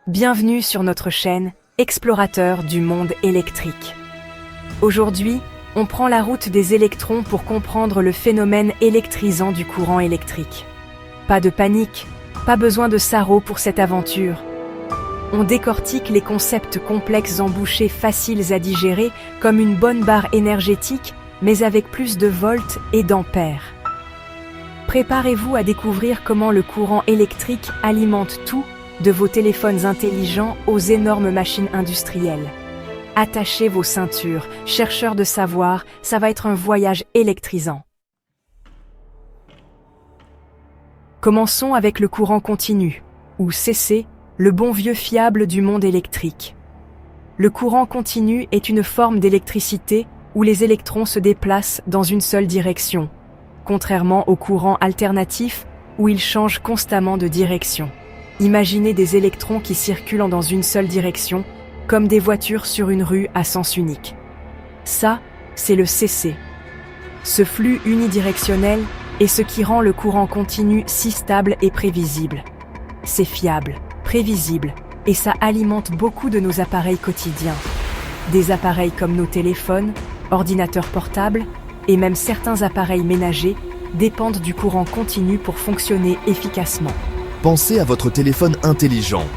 Bienvenue sur notre chaîne Explorateur du monde électrique. Aujourd'hui, on prend la route des électrons pour comprendre le phénomène électrisant du courant électrique. Pas de panique, pas besoin de sarrau pour cette aventure. On décortique les concepts complexes embouchés faciles à digérer comme une bonne barre énergétique, mais avec plus de volts et d'ampères. Préparez-vous à découvrir comment le courant électrique alimente tout, de vos téléphones intelligents aux énormes machines industrielles. Attachez vos ceintures, chercheurs de savoir, ça va être un voyage électrisant. Commençons avec le courant continu, ou CC, le bon vieux fiable du monde électrique. Le courant continu est une forme d'électricité où les électrons se déplacent dans une seule direction, contrairement au courant alternatif où ils changent constamment de direction. Imaginez des électrons qui circulent dans une seule direction, comme des voitures sur une rue à sens unique. Ça, c'est le CC. Ce flux unidirectionnel est ce qui rend le courant continu si stable et prévisible. C'est fiable, prévisible, et ça alimente beaucoup de nos appareils quotidiens. Des appareils comme nos téléphones, ordinateurs portables, et même certains appareils ménagers dépendent du courant continu pour fonctionner efficacement. Pensez à votre téléphone intelligent.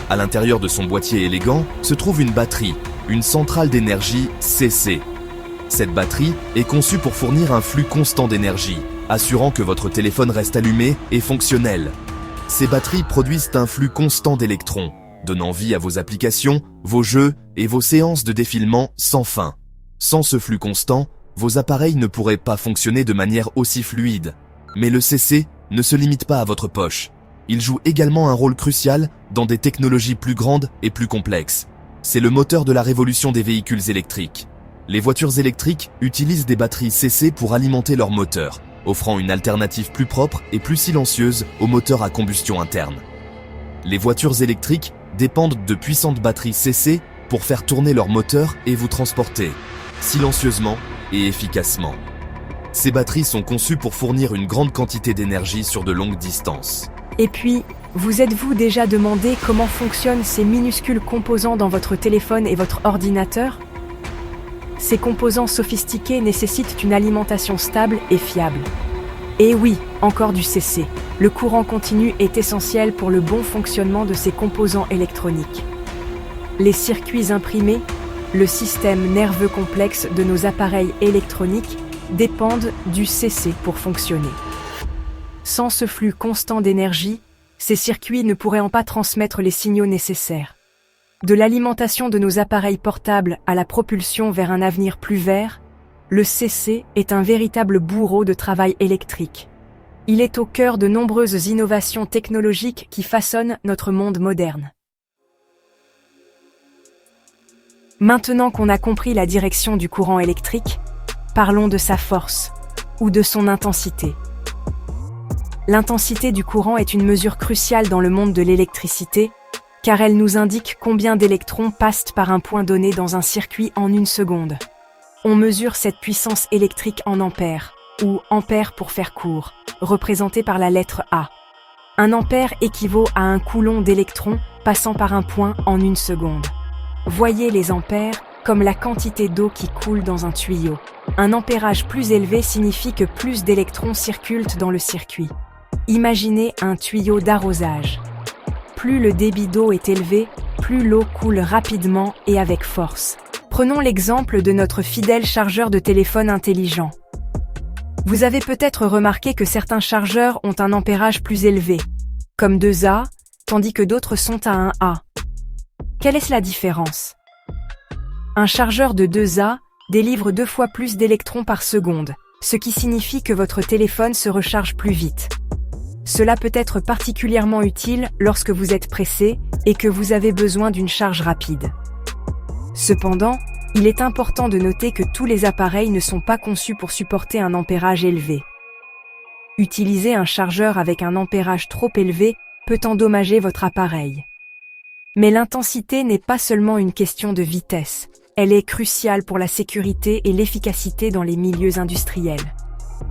À l'intérieur de son boîtier élégant se trouve une batterie, une centrale d'énergie CC. Cette batterie est conçue pour fournir un flux constant d'énergie, assurant que votre téléphone reste allumé et fonctionnel. Ces batteries produisent un flux constant d'électrons, donnant vie à vos applications, vos jeux et vos séances de défilement sans fin. Sans ce flux constant, vos appareils ne pourraient pas fonctionner de manière aussi fluide. Mais le CC ne se limite pas à votre poche. Il joue également un rôle crucial dans des technologies plus grandes et plus complexes. C'est le moteur de la révolution des véhicules électriques. Les voitures électriques utilisent des batteries CC pour alimenter leur moteur, offrant une alternative plus propre et plus silencieuse aux moteurs à combustion interne. Les voitures électriques dépendent de puissantes batteries CC pour faire tourner leur moteur et vous transporter, silencieusement et efficacement. Ces batteries sont conçues pour fournir une grande quantité d'énergie sur de longues distances. Et puis, vous êtes-vous déjà demandé comment fonctionnent ces minuscules composants dans votre téléphone et votre ordinateur ? Ces composants sophistiqués nécessitent une alimentation stable et fiable. Et oui, encore du CC. Le courant continu est essentiel pour le bon fonctionnement de ces composants électroniques. Les circuits imprimés, le système nerveux complexe de nos appareils électroniques dépendent du CC pour fonctionner. Sans ce flux constant d'énergie, ces circuits ne pourraient pas transmettre les signaux nécessaires. De l'alimentation de nos appareils portables à la propulsion vers un avenir plus vert, le CC est un véritable bourreau de travail électrique. Il est au cœur de nombreuses innovations technologiques qui façonnent notre monde moderne. Maintenant qu'on a compris la direction du courant électrique, parlons de sa force, ou de son intensité. L'intensité du courant est une mesure cruciale dans le monde de l'électricité, car elle nous indique combien d'électrons passent par un point donné dans un circuit en une seconde. On mesure cette puissance électrique en ampères, ou ampères pour faire court, représenté par la lettre A. Un ampère équivaut à un coulomb d'électrons passant par un point en une seconde. Voyez les ampères comme la quantité d'eau qui coule dans un tuyau. Un ampérage plus élevé signifie que plus d'électrons circulent dans le circuit. Imaginez un tuyau d'arrosage. Plus le débit d'eau est élevé, plus l'eau coule rapidement et avec force. Prenons l'exemple de notre fidèle chargeur de téléphone intelligent. Vous avez peut-être remarqué que certains chargeurs ont un ampérage plus élevé, comme 2A, tandis que d'autres sont à 1A. Quelle est la différence ? Un chargeur de 2A délivre 2 fois plus d'électrons par seconde, ce qui signifie que votre téléphone se recharge plus vite. Cela peut être particulièrement utile lorsque vous êtes pressé et que vous avez besoin d'une charge rapide. Cependant, il est important de noter que tous les appareils ne sont pas conçus pour supporter un ampérage élevé. Utiliser un chargeur avec un ampérage trop élevé peut endommager votre appareil. Mais l'intensité n'est pas seulement une question de vitesse, elle est cruciale pour la sécurité et l'efficacité dans les milieux industriels.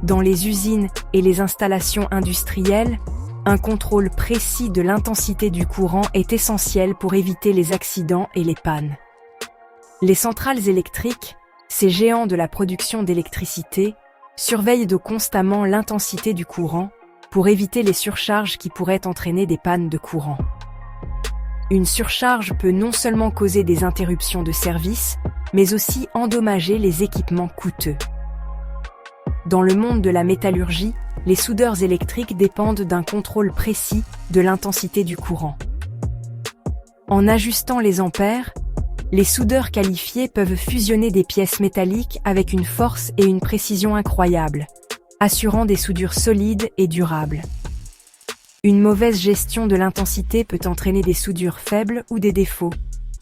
Dans les usines et les installations industrielles, Un contrôle précis de l'intensité du courant est essentiel pour éviter les accidents et les pannes. Les centrales électriques, ces géants de la production d'électricité, surveillent constamment l'intensité du courant pour éviter les surcharges qui pourraient entraîner des pannes de courant. Une surcharge peut non seulement causer des interruptions de service, mais aussi endommager les équipements coûteux. Dans le monde de la métallurgie, les soudeurs électriques dépendent d'un contrôle précis de l'intensité du courant. En ajustant les ampères, les soudeurs qualifiés peuvent fusionner des pièces métalliques avec une force et une précision incroyables, assurant des soudures solides et durables. Une mauvaise gestion de l'intensité peut entraîner des soudures faibles ou des défauts,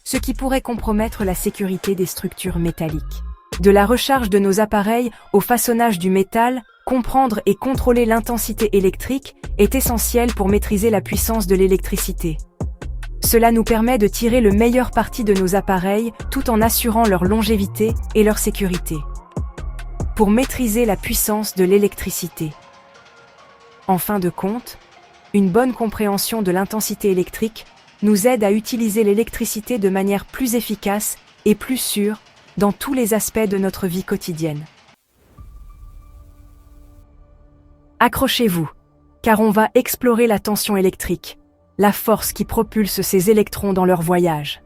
ce qui pourrait compromettre la sécurité des structures métalliques. De la recharge de nos appareils au façonnage du métal, comprendre et contrôler l'intensité électrique est essentiel pour maîtriser la puissance de l'électricité. Cela nous permet de tirer le meilleur parti de nos appareils tout en assurant leur longévité et leur sécurité. Pour maîtriser la puissance de l'électricité. En fin de compte, une bonne compréhension de l'intensité électrique nous aide à utiliser l'électricité de manière plus efficace et plus sûre dans tous les aspects de notre vie quotidienne. Accrochez-vous, car on va explorer la tension électrique, la force qui propulse ces électrons dans leur voyage.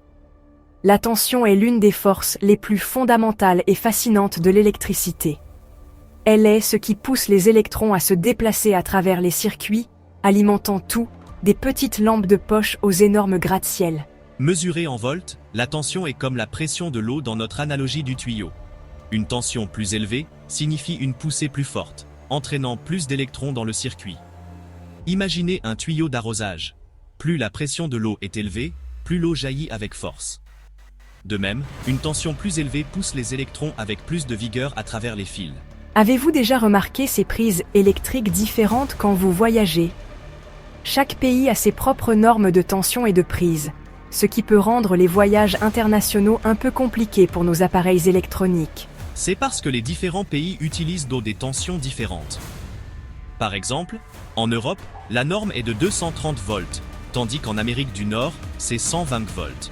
La tension est l'une des forces les plus fondamentales et fascinantes de l'électricité. Elle est ce qui pousse les électrons à se déplacer à travers les circuits, alimentant tout, des petites lampes de poche aux énormes gratte-ciel. Mesurée en volts, la tension est comme la pression de l'eau dans notre analogie du tuyau. Une tension plus élevée signifie une poussée plus forte, entraînant plus d'électrons dans le circuit. Imaginez un tuyau d'arrosage. Plus la pression de l'eau est élevée, plus l'eau jaillit avec force. De même, une tension plus élevée pousse les électrons avec plus de vigueur à travers les fils. Avez-vous déjà remarqué ces prises électriques différentes quand vous voyagez ? Chaque pays a ses propres normes de tension et de prise, ce qui peut rendre les voyages internationaux un peu compliqués pour nos appareils électroniques. C'est parce que les différents pays utilisent des tensions différentes. Par exemple, en Europe, la norme est de 230 volts, tandis qu'en Amérique du Nord, c'est 120 volts.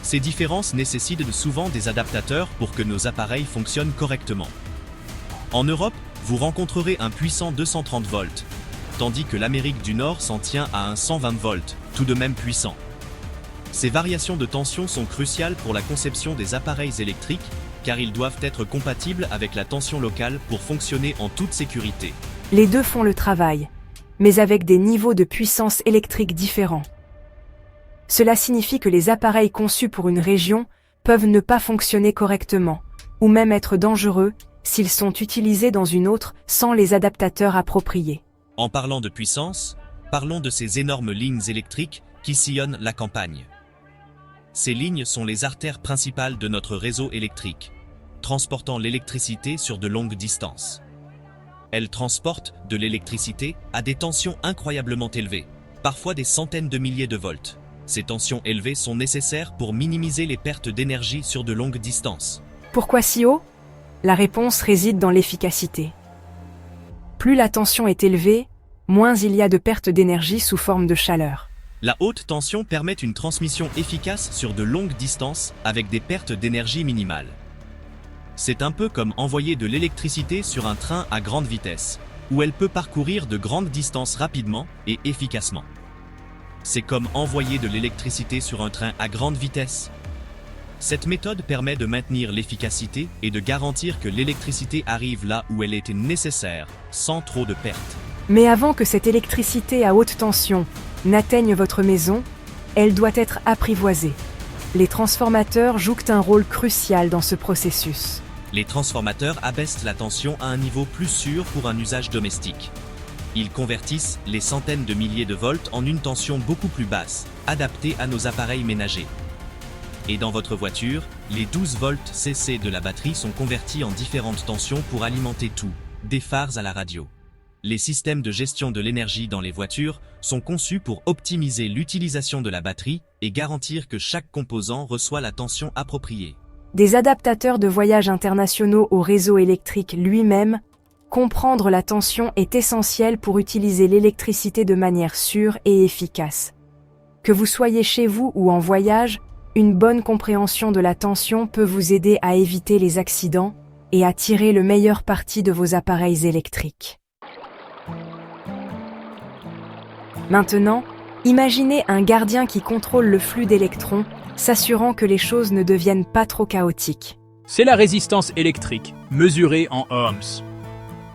Ces différences nécessitent souvent des adaptateurs pour que nos appareils fonctionnent correctement. En Europe, vous rencontrerez un puissant 230 volts, tandis que l'Amérique du Nord s'en tient à un 120 volts, tout de même puissant. Ces variations de tension sont cruciales pour la conception des appareils électriques, car ils doivent être compatibles avec la tension locale pour fonctionner en toute sécurité. Les deux font le travail, mais avec des niveaux de puissance électrique différents. Cela signifie que les appareils conçus pour une région peuvent ne pas fonctionner correctement, ou même être dangereux s'ils sont utilisés dans une autre sans les adaptateurs appropriés. En parlant de puissance, parlons de ces énormes lignes électriques qui sillonnent la campagne. Ces lignes sont les artères principales de notre réseau électrique, transportant l'électricité sur de longues distances. Elles transportent de l'électricité à des tensions incroyablement élevées, parfois des centaines de milliers de volts. Ces tensions élevées sont nécessaires pour minimiser les pertes d'énergie sur de longues distances. Pourquoi si haut ? La réponse réside dans l'efficacité. Plus la tension est élevée, moins il y a de pertes d'énergie sous forme de chaleur. La haute tension permet une transmission efficace sur de longues distances avec des pertes d'énergie minimales. C'est un peu comme envoyer de l'électricité sur un train à grande vitesse, où elle peut parcourir de grandes distances rapidement et efficacement. C'est comme envoyer de l'électricité sur un train à grande vitesse. Cette méthode permet de maintenir l'efficacité et de garantir que l'électricité arrive là où elle était nécessaire, sans trop de pertes. Mais avant que cette électricité à haute tension n'atteigne votre maison, elle doit être apprivoisée. Les transformateurs jouent un rôle crucial dans ce processus. Les transformateurs abaissent la tension à un niveau plus sûr pour un usage domestique. Ils convertissent les centaines de milliers de volts en une tension beaucoup plus basse, adaptée à nos appareils ménagers. Et dans votre voiture, les 12 volts CC de la batterie sont convertis en différentes tensions pour alimenter tout, des phares à la radio. Les systèmes de gestion de l'énergie dans les voitures sont conçus pour optimiser l'utilisation de la batterie et garantir que chaque composant reçoit la tension appropriée. Des adaptateurs de voyage internationaux au réseau électrique lui-même comprendre la tension est essentiel pour utiliser l'électricité de manière sûre et efficace. Que vous soyez chez vous ou en voyage, une bonne compréhension de la tension peut vous aider à éviter les accidents et à tirer le meilleur parti de vos appareils électriques. Maintenant, imaginez un gardien qui contrôle le flux d'électrons, s'assurant que les choses ne deviennent pas trop chaotiques. C'est la résistance électrique, mesurée en ohms.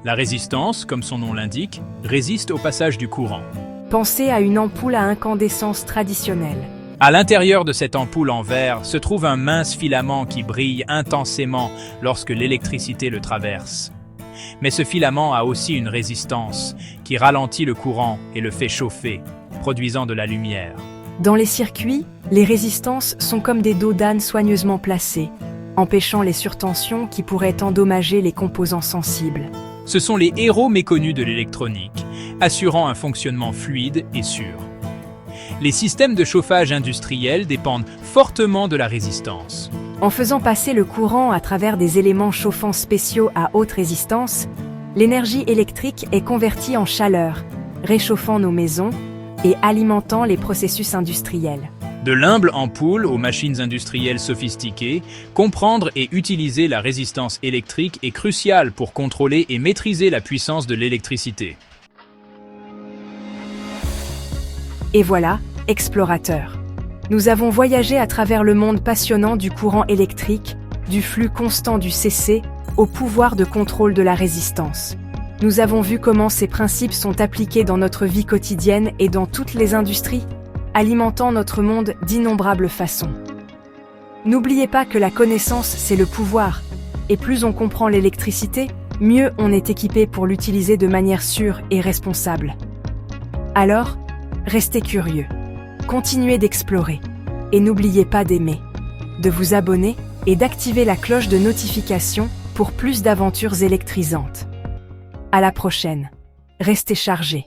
La résistance, comme son nom l'indique, résiste au passage du courant. Pensez à une ampoule à incandescence traditionnelle. À l'intérieur de cette ampoule en verre se trouve un mince filament qui brille intensément lorsque l'électricité le traverse. Mais ce filament a aussi une résistance qui ralentit le courant et le fait chauffer, produisant de la lumière. Dans les circuits, les résistances sont comme des dos d'âne soigneusement placés, empêchant les surtensions qui pourraient endommager les composants sensibles. Ce sont les héros méconnus de l'électronique, assurant un fonctionnement fluide et sûr. Les systèmes de chauffage industriels dépendent fortement de la résistance. En faisant passer le courant à travers des éléments chauffants spéciaux à haute résistance, l'énergie électrique est convertie en chaleur, réchauffant nos maisons et alimentant les processus industriels. De l'humble ampoule aux machines industrielles sophistiquées, comprendre et utiliser la résistance électrique est crucial pour contrôler et maîtriser la puissance de l'électricité. Et voilà, explorateurs. Nous avons voyagé à travers le monde passionnant du courant électrique, du flux constant du CC, au pouvoir de contrôle de la résistance. Nous avons vu comment ces principes sont appliqués dans notre vie quotidienne et dans toutes les industries, alimentant notre monde d'innombrables façons. N'oubliez pas que la connaissance, c'est le pouvoir, et plus on comprend l'électricité, mieux on est équipé pour l'utiliser de manière sûre et responsable. Alors, restez curieux, continuez d'explorer, et n'oubliez pas d'aimer, de vous abonner et d'activer la cloche de notification pour plus d'aventures électrisantes. À la prochaine, restez chargés.